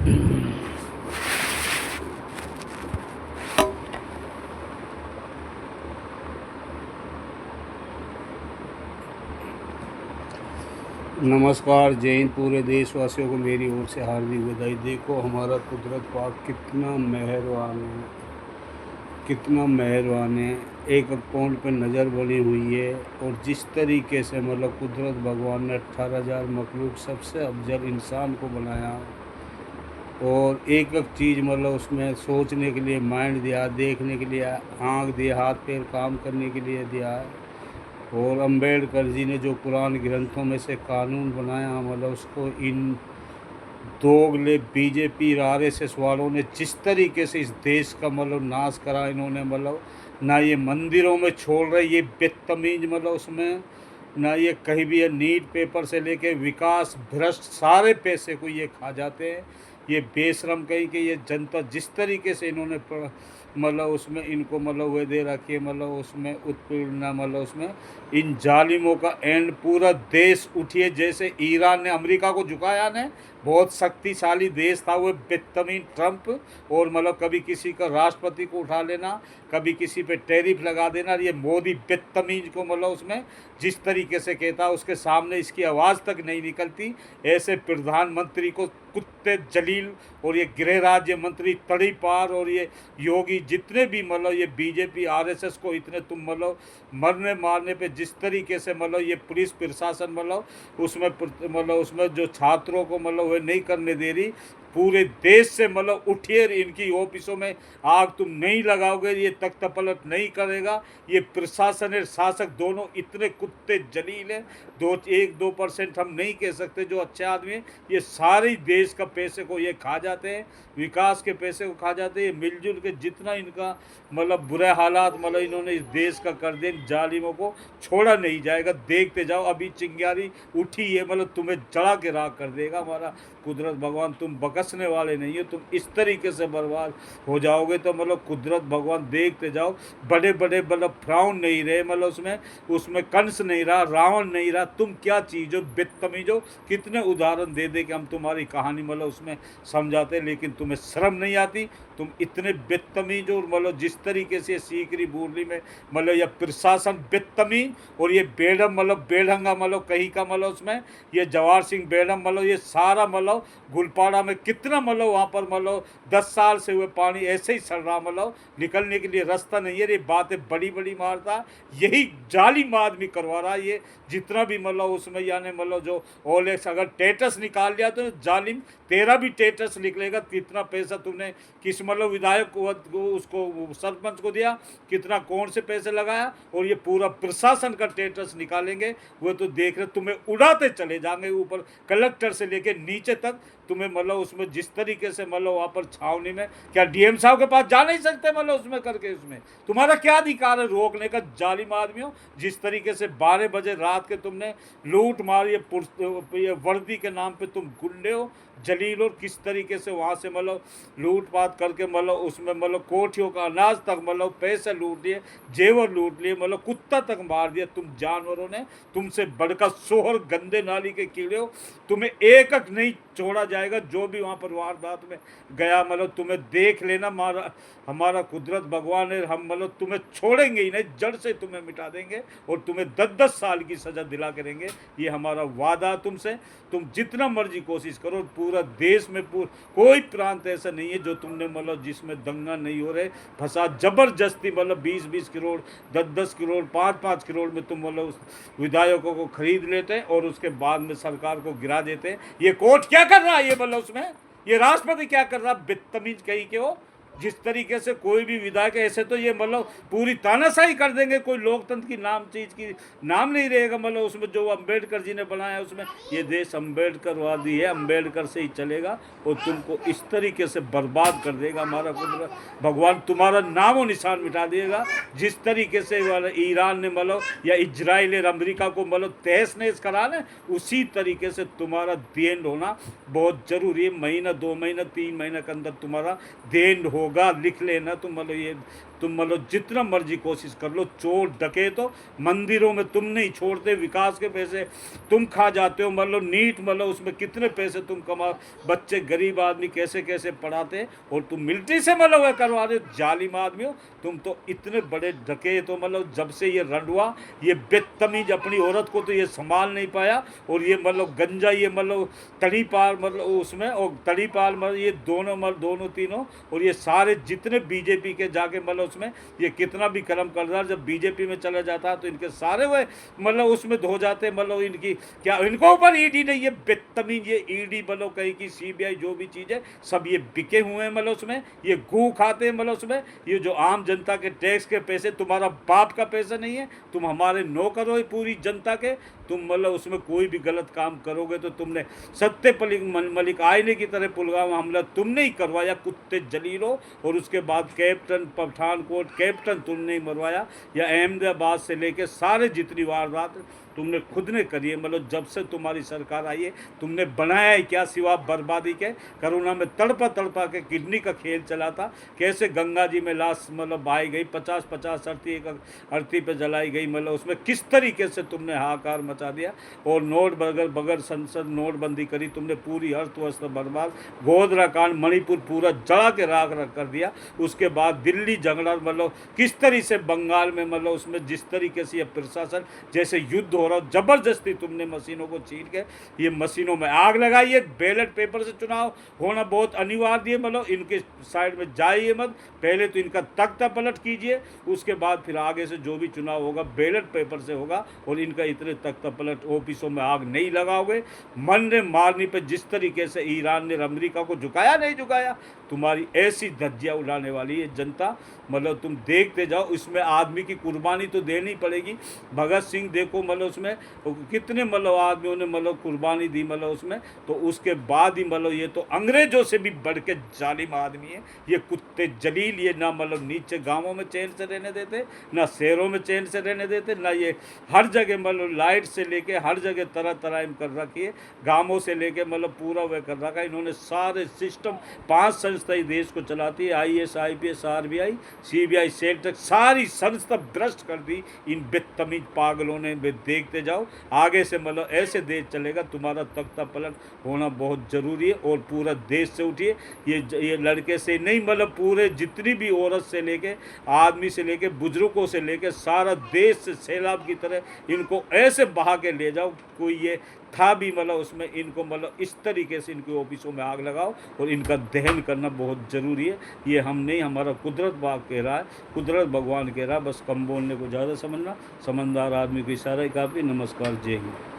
नमस्कार, जय हिंद। पूरे देशवासियों को मेरी ओर से हार्दिक बधाई। देखो हमारा कुदरत पाक कितना मेहरबान है, कितना मेहरबान है। एक एक पॉइंट पे नज़र बनी हुई है। और जिस तरीके से मतलब कुदरत भगवान ने 18,000 मखलूक सबसे अफजल इंसान को बनाया, और एक एक चीज़ मतलब उसमें सोचने के लिए माइंड दिया, देखने के लिए आँख दिया, हाथ पैर काम करने के लिए दिया है। और अम्बेडकर जी ने जो पुराने ग्रंथों में से कानून बनाया, मतलब उसको इन दोगले बीजेपी आरएसएस वालों ने जिस तरीके से इस देश का मतलब नाश करा, इन्होंने मतलब ना ये मंदिरों में छोड़ रहे, ये बदतमीज मतलब उसमें ना ये कहीं भी ये नीट पेपर से लेके विकास भ्रष्ट सारे पैसे को ये खा जाते हैं। ये बेशरम कहीं कि ये जनता जिस तरीके से इन्होंने मतलब उसमें इनको मतलब वे दे रखी है, मतलब उसमें उत्पीड़ना, मतलब उसमें इन जालिमों का एंड पूरा देश उठिए। जैसे ईरान ने अमेरिका को झुकाया ने, बहुत शक्तिशाली देश था वो बदतमीन ट्रंप। और मतलब कभी किसी का राष्ट्रपति को उठा लेना, कभी किसी पे टैरिफ लगा देना। ये मोदी बदतमीज को मतलब उसमें जिस तरीके से कहता, उसके सामने इसकी आवाज़ तक नहीं निकलती। ऐसे प्रधानमंत्री को कुत्ते जलील और ये गृह राज्य मंत्री तड़ीपार और ये योगी जितने भी मतलब ये बीजेपी आरएसएस को इतने तुम मतलब मरने मारने पे जिस तरीके से मतलब ये पुलिस प्रशासन मतलब उसमें जो छात्रों को मतलब वे नहीं करने दे रही, पूरे देश से मतलब उठिए। इनकी ऑफिसों में आग तुम नहीं लगाओगे, ये तख्त पलट नहीं करेगा। ये प्रशासन और शासक दोनों इतने कुत्ते जलील हैं। 1-2% हम नहीं कह सकते जो अच्छे आदमी हैं। ये सारे देश का पैसे को ये खा जाते हैं, विकास के पैसे को खा जाते हैं। मिलजुल के जितना इनका मतलब बुरे हालात मतलब इन्होंने इस देश का कर दिए, जालिमों को छोड़ा नहीं जाएगा। देखते जाओ, अभी चिंगारी उठी है, मतलब तुम्हें जला के राख कर देगा हमारा कुदरत भगवान। तुम बकसने वाले नहीं हो, तुम इस तरीके से बर्बाद हो जाओगे। तो मतलब कुदरत भगवान देखते जाओ। बड़े बड़े मतलब फ्राउन नहीं रहे, मतलब उसमें कंस नहीं रहा, रावण नहीं रहा। तुम क्या चीज़ हो, बदतमीज हो। कितने उदाहरण दे दे कि हम तुम्हारी कहानी मतलब उसमें समझाते, लेकिन तुम्हें शर्म नहीं आती। तुम इतने बदतमीज हो। मतलब जिस तरीके से सीकरी बूरली में मतलब यह प्रशासन बदतमीज, और ये बेडम मतलब बेढंगा मतलब कहीं का मतलब उसमें ये जवाहर सिंह बेडम मतलब ये सारा मतलब गुलपाड़ा में कितना मतलब वहाँ पर मतलब 10 साल से हुए पानी ऐसे ही सड़ रहा, मतलब निकलने के लिए रास्ता नहीं है। ये बातें बड़ी बड़ी मारता, यही जालिम आदमी करवा रहा है। ये जितना भी मतलब उसमें यानी मतलब जो ओलेक्स अगर टेटस निकाल लिया तो जालिम तेरा भी टेटस निकलेगा। कितना पैसा तुमने किस मतलब विधायक को उसको सरपंच को दिया, कितना कौन से पैसे लगाया, और ये पूरा प्रशासन का टेटस निकालेंगे। वो तो देख रहे, तुम्हें उड़ाते चले जाएंगे ऊपर कलेक्टर से लेके नीचे तक। तुम्हें मतलब उसमें जिस तरीके से मतलब वहाँ पर छावनी में क्या डीएम साहब के पास जा नहीं सकते, मतलब उसमें करके उसमें तुम्हारा क्या अधिकार है रोकने का। जालिम आदमी हो। जिस तरीके से 12 बजे रात के तुमने लूट मार, ये वर्दी के नाम पे तुम गुंडे हो जलील। और किस तरीके से वहाँ से मतलब लूटपाट करके मतलब उसमें मतलब कोठियों का अनाज तक मतलब पैसे लूट लिए, जेवर लूट लिए, मतलब कुत्ता तक मार दिया तुम जानवरों ने। तुमसे बढ़कर सोहर गंदे नाली के कीड़े हो। तुम्हें एक एक नहीं छोड़ा जाएगा जो भी वहाँ पर वारदात में गया, मतलब तुम्हें देख लेना। हमारा कुदरत भगवान है, हम मतलब तुम्हें छोड़ेंगे ही नहीं, जड़ से तुम्हें मिटा देंगे और तुम्हें 10-10 साल की सज़ा दिला करेंगे। ये हमारा वादा तुमसे। तुम जितना मर्जी कोशिश करो, पूरा देश में कोई प्रांत ऐसा नहीं है जो तुमने मतलब जिसमें दंगा नहीं हो रहे, फसाद जबरदस्ती मतलब 20-20 करोड़ 10-10 करोड़ 5-5 करोड़ में तुम मतलब उस विधायकों को खरीद लेते हैं और उसके बाद में सरकार को गिरा देते हैं। ये कोर्ट क्या कर रहा है, ये मतलब उसमें ये राष्ट्रपति क्या कर रहा है, बदतमीज कहीं के हो। जिस तरीके से कोई भी विधायक ऐसे तो ये मतलब पूरी तानाशाही कर देंगे, कोई लोकतंत्र की नाम चीज़ की नाम नहीं रहेगा। मतलब उसमें जो अम्बेडकर जी ने बनाया उसमें ये देश अम्बेडकरवादी है, अम्बेडकर से ही चलेगा और तुमको इस तरीके से बर्बाद कर देगा हमारा कुदरत भगवान। तुम्हारा नामो निशान मिटा देगा। जिस तरीके से ईरान ने मतलब या इजराइल और अमेरिका को मतलब तहस नहस करा ना, उसी तरीके से तुम्हारा दी एंड होना बहुत ज़रूरी है। महीना 2 महीना 3 महीने के अंदर तुम्हारा दी एंड हो होगा, लिख लेना। तुम मतलब जितना मर्जी कोशिश कर लो, चोर डकैतो मंदिरों में तुम नहीं छोड़ते, विकास के पैसे तुम खा जाते हो। मतलब नीट मतलब उसमें कितने पैसे तुम कमा, बच्चे गरीब आदमी कैसे कैसे पढ़ाते, और तुम मिलिट्री से मतलब वह करवा रहे हो। जालिम आदमी हो तुम तो, इतने बड़े डकैत हो। मतलब जब से ये रंडुआ, ये बेतमीज अपनी औरत को तो ये संभाल नहीं पाया, और ये मतलब गंजा, ये मतलब तड़ीपाल मतलब उसमें, और तड़ीपाल मतलब ये दोनों मतलब दोनों तीनों, और ये सारे जितने बीजेपी के जाके मतलब उसमें ये कितना भी कर्म कर रहा है, जब बीजेपी में चला जाता है तो इनके सारे वह मतलब उसमें धो जाते। मतलब इनकी क्या, इनको ऊपर ईडी नहीं है, बेतमीज ये ईडी मतलब कहीं की सीबीआई जो भी चीज़ है सब ये बिके हुए हैं। मतलब उसमें ये गू खाते हैं। मतलब उसमें ये जो आम जनता के टैक्स के पैसे, तुम्हारा बाप का पैसा नहीं है, तुम हमारे नौकर हो पूरी जनता के। तुम मतलब उसमें कोई भी गलत काम करोगे तो तुमने सत्यपाल मलिक आईने की तरह पुलवामा हमला तुमने ही करवाया, कुत्ते जलीलो। और उसके बाद कैप्टन पठानकोट कैप्टन तुमने ही मरवाया, या अहमदाबाद से लेके सारे जितनी वारदात तुमने खुद ने करी है। मतलब जब से तुम्हारी सरकार आई है तुमने बनाया है क्या सिवा बर्बादी के। कोरोना में तड़पा तड़पा के किडनी का खेल चला था, कैसे गंगा जी में लाश मतलब बहाई गई, 50-50 अर्थी पे जलाई गई। मतलब उसमें किस तरीके से तुमने हाहाकार मचा दिया। और नोट बगैर संसद नोटबंदी करी तुमने, पूरी अर्थव्यवस्था बर्बाद, गोधरा कांड मणिपुर पूरा जला के राख कर दिया। उसके बाद दिल्ली झगड़ा, मतलब किस तरीके से बंगाल में मतलब उसमें जिस तरीके से ये प्रशासन जैसे युद्ध हो रहा, जबरदस्ती तुमने मशीनों को छीन के ये मशीनों में आग लगाई है। बैलेट पेपर से चुनाव होना बहुत अनिवार्य है। मतलब इनके साइड में जाइए मत, पहले तो इनका तख्ता पलट कीजिए, उसके बाद फिर आगे से जो भी चुनाव होगा बैलेट पेपर से होगा। और इनका इतने तख्ता पलट ऑफिसों में आग नहीं लगाओगे। मरने मारने पे जिस तरीके से ईरान ने अमेरिका को झुकाया नहीं झुकाया, तुम्हारी ऐसी धज्जियाँ उड़ाने वाली है जनता। मतलब तुम देखते जाओ, इसमें आदमी की कुर्बानी तो देनी पड़ेगी। भगत सिंह देखो मतलब उसमें कितने मतलब आदमियों ने मतलब कुर्बानी दी। मतलब उसमें तो उसके बाद ही मतलब ये तो अंग्रेजों से भी बढ़ के जालिम आदमी है ये कुत्ते जलील। ये ना मतलब नीचे गांवों में चैन से रहने देते, ना शहरों में चैन से रहने देते, ना ये हर जगह मतलब लाइट से लेके हर जगह तरह तरह कर रखी है। गांवों से लेके मतलब पूरा वह कर रखा है इन्होंने। सारे सिस्टम 5 संस्थाएं देश को चलाती है, IAS IPS RBI CBI cell तक सारी संस्था भ्रष्ट कर दी इन बेतमीज पागलों ने। देखते जाओ आगे से मतलब ऐसे देश चलेगा, तुम्हारा तख्ता पलट होना बहुत ज़रूरी है। और पूरा देश से उठिए, ये लड़के से नहीं मतलब पूरे जितनी भी औरत से लेके आदमी से लेके बुजुर्गों से लेके सारा देश से सैलाब की तरह इनको ऐसे बहा के ले जाओ। कोई ये था भी मतलब उसमें इनको मतलब इस तरीके से इनके ऑफिसों में आग लगाओ और इनका दहन करना बहुत ज़रूरी है। ये हम नहीं, हमारा कुदरत बाग कह रहा है, कुदरत भगवान कह रहा है। बस कम बोलने को ज़्यादा समझना, समझदार आदमी को इशारा ही काफ़ी। नमस्कार, जय हिंद।